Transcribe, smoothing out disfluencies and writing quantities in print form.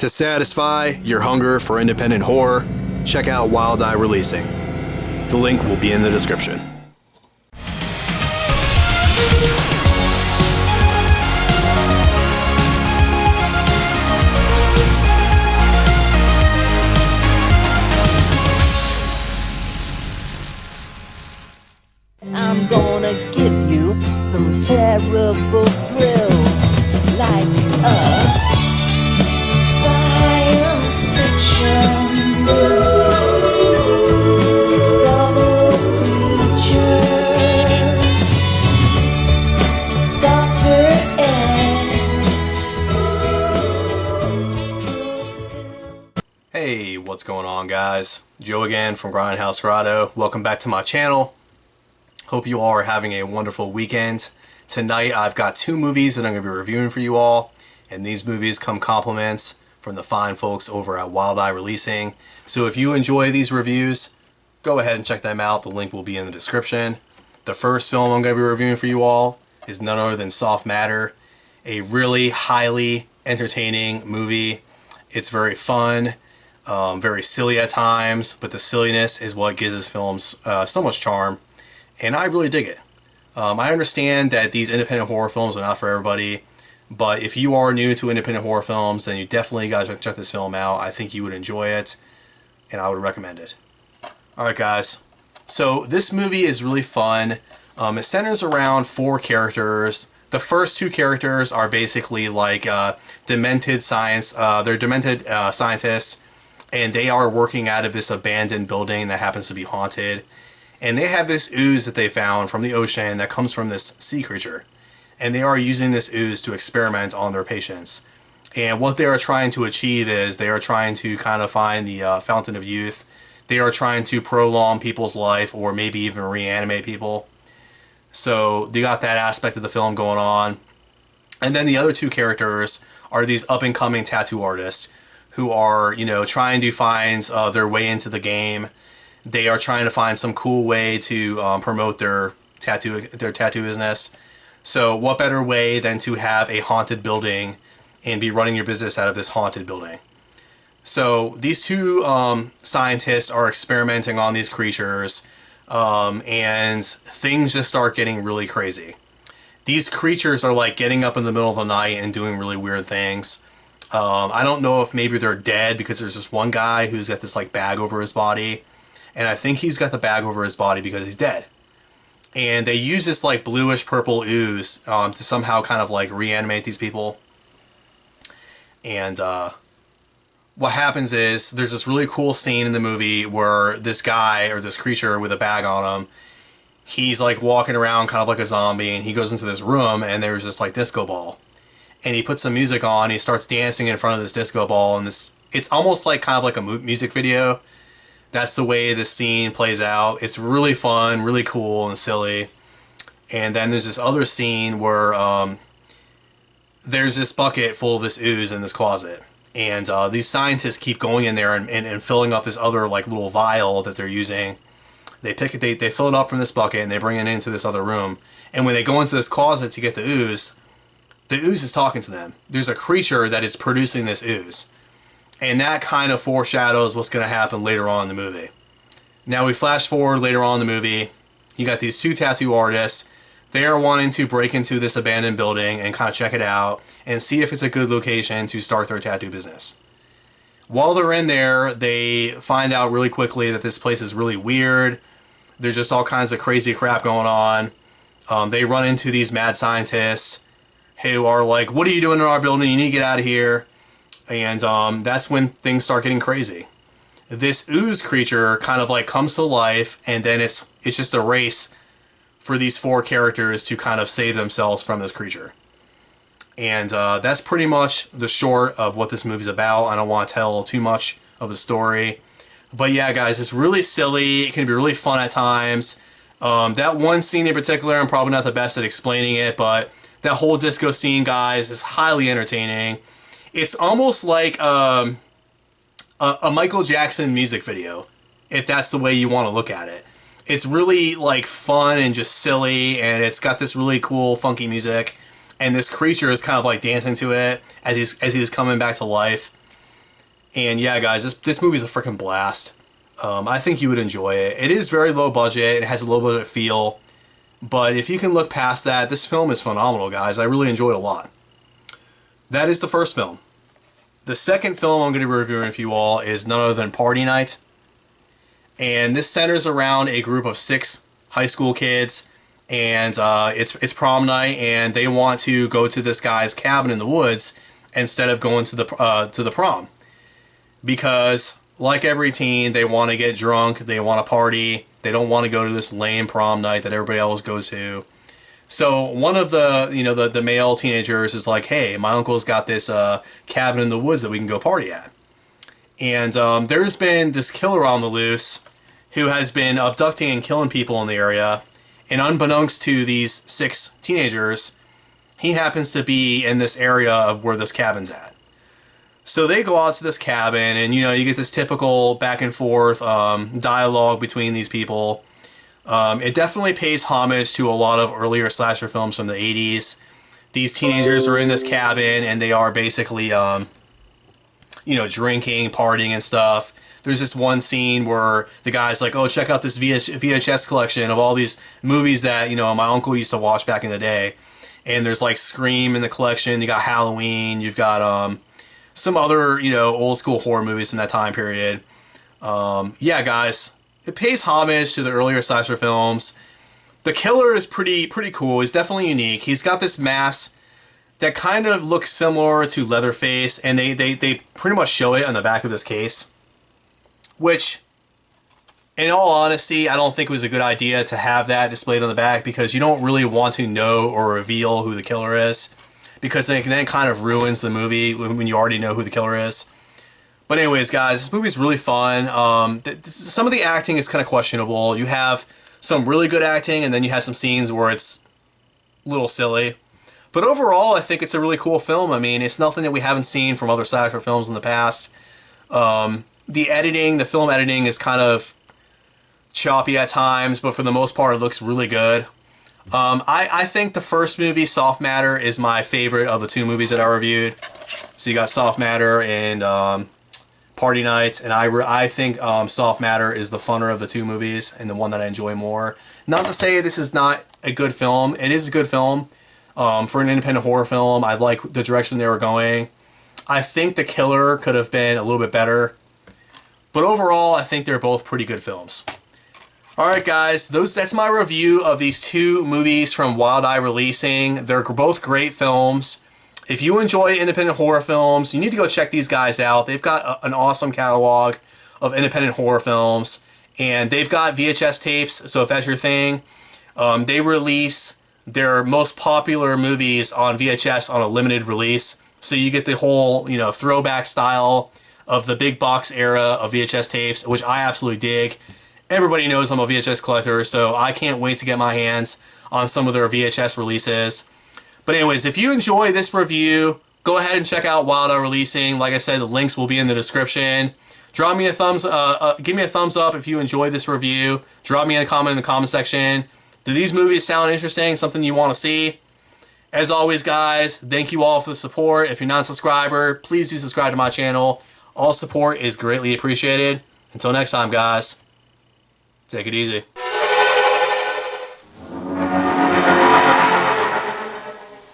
To satisfy your hunger for independent horror, check out Wild Eye Releasing. The link will be in the description. I'm gonna give you some terrible thrill, like a science fiction double feature. Dr. X. Hey, what's going on, guys? Joe again from Grindhouse Grotto. Welcome back to my channel. Hope you all are having a wonderful weekend. Tonight I've got two movies that I'm going to be reviewing for you all, and these movies come compliments from the fine folks over at Wild Eye Releasing. So if you enjoy these reviews, go ahead and check them out. The link will be in the description. The first film I'm going to be reviewing for you all is none other than Soft Matter, a really highly entertaining movie. It's very fun, very silly at times, but the silliness is what gives this film so much charm. And I really dig it. I understand that these independent horror films are not for everybody, but if you are new to independent horror films, then you definitely gotta check this film out. I think you would enjoy it, and I would recommend it. Alright guys, so this movie is really fun. It centers around four characters. The first two characters are basically like demented scientists, and they are working out of this abandoned building that happens to be haunted. And they have this ooze that they found from the ocean that comes from this sea creature. And they are using this ooze to experiment on their patients. And what they are trying to achieve is they are trying to kind of find the fountain of youth. They are trying to prolong people's life or maybe even reanimate people. So they got that aspect of the film going on. And then the other two characters are these up-and-coming tattoo artists who are, you know, trying to find their way into the game. They are trying to find some cool way to promote their tattoo business. So what better way than to have a haunted building and be running your business out of this haunted building? So these two scientists are experimenting on these creatures, and things just start getting really crazy. These creatures are like getting up in the middle of the night and doing really weird things. I don't know if maybe they're dead, because there's this one guy who's got this like bag over his body. And I think he's got the bag over his body because he's dead. And they use this like bluish purple ooze to somehow kind of like reanimate these people. And what happens is there's this really cool scene in the movie where this guy or this creature with a bag on him, he's like walking around kind of like a zombie, and he goes into this room and there's this like disco ball. And he puts some music on, he starts dancing in front of this disco ball, and it's almost like kind of like a music video. That's the way the scene plays out. It's really fun, really cool, and silly. And then there's this other scene where there's this bucket full of this ooze in this closet. And these scientists keep going in there and filling up this other like little vial that they're using. They fill it up from this bucket and they bring it into this other room. And when they go into this closet to get the ooze is talking to them. There's a creature that is producing this ooze. And that kind of foreshadows what's going to happen later on in the movie. Now we flash forward later on in the movie. You got these two tattoo artists. They are wanting to break into this abandoned building and kind of check it out and see if it's a good location to start their tattoo business. While they're in there, they find out really quickly that this place is really weird. There's just all kinds of crazy crap going on. They run into these mad scientists who are like, "What are you doing in our building? You need to get out of here." And that's when things start getting crazy. This ooze creature kind of like comes to life, and then it's just a race for these four characters to kind of save themselves from this creature. And that's pretty much the short of what this movie's about. I don't want to tell too much of the story. But yeah, guys, it's really silly. It can be really fun at times. That one scene in particular, I'm probably not the best at explaining it, but that whole disco scene, guys, is highly entertaining. It's almost like a Michael Jackson music video, if that's the way you want to look at it. It's really like fun and just silly, and it's got this really cool funky music, and this creature is kind of like dancing to it as he's coming back to life. And yeah, guys, this movie is a freaking blast. I think you would enjoy it. It is very low budget. It has a low budget feel. But if you can look past that, this film is phenomenal, guys. I really enjoyed it a lot. That is the first film. The second film I'm going to be reviewing for you all is none other than Party Night. And this centers around a group of 6 high school kids. And it's prom night, and they want to go to this guy's cabin in the woods instead of going to the prom. Because, like every teen, they want to get drunk, they want to party, they don't want to go to this lame prom night that everybody else goes to. So one of the male teenagers is like, hey, my uncle's got this cabin in the woods that we can go party at. And there's been this killer on the loose who has been abducting and killing people in the area. And unbeknownst to these 6 teenagers, he happens to be in this area of where this cabin's at. So they go out to this cabin, and you get this typical back and forth dialogue between these people. It definitely pays homage to a lot of earlier slasher films from the 80s. These teenagers are in this cabin, and they are basically, drinking, partying, and stuff. There's this one scene where the guy's like, oh, check out this VHS collection of all these movies that, my uncle used to watch back in the day. And there's like Scream in the collection. You got Halloween. You've got some other, old school horror movies from that time period. Yeah, guys, it pays homage to the earlier slasher films. The killer is pretty cool. He's definitely unique. He's got this mask that kind of looks similar to Leatherface, and they pretty much show it on the back of this case. Which, in all honesty, I don't think it was a good idea to have that displayed on the back, because you don't really want to know or reveal who the killer is, because then it kind of ruins the movie when you already know who the killer is. But anyways, guys, this movie's really fun. Some of the acting is kind of questionable. You have some really good acting, and then you have some scenes where it's a little silly. But overall, I think it's a really cool film. I mean, it's nothing that we haven't seen from other slasher films in the past. The film editing is kind of choppy at times, but for the most part, it looks really good. I think the first movie, Soft Matter, is my favorite of the 2 movies that I reviewed. So you got Soft Matter and Party Night, and I think Soft Matter is the funner of the 2 movies and the one that I enjoy more. Not to say this is not a good film. It is a good film. For an independent horror film, I like the direction they were going. I think The Killer could have been a little bit better. But overall, I think they're both pretty good films. Alright guys, that's my review of these 2 movies from Wild Eye Releasing. They're both great films. If you enjoy independent horror films, you need to go check these guys out. They've got an awesome catalog of independent horror films. And they've got VHS tapes, so if that's your thing, they release their most popular movies on VHS on a limited release. So you get the whole, throwback style of the big box era of VHS tapes, which I absolutely dig. Everybody knows I'm a VHS collector, so I can't wait to get my hands on some of their VHS releases. But anyways, if you enjoy this review, go ahead and check out Wild Eye Releasing. Like I said, the links will be in the description. Drop me a give me a thumbs up if you enjoyed this review. Drop me a comment in the comment section. Do these movies sound interesting? Something you want to see? As always, guys, thank you all for the support. If you're not a subscriber, please do subscribe to my channel. All support is greatly appreciated. Until next time, guys, take it easy.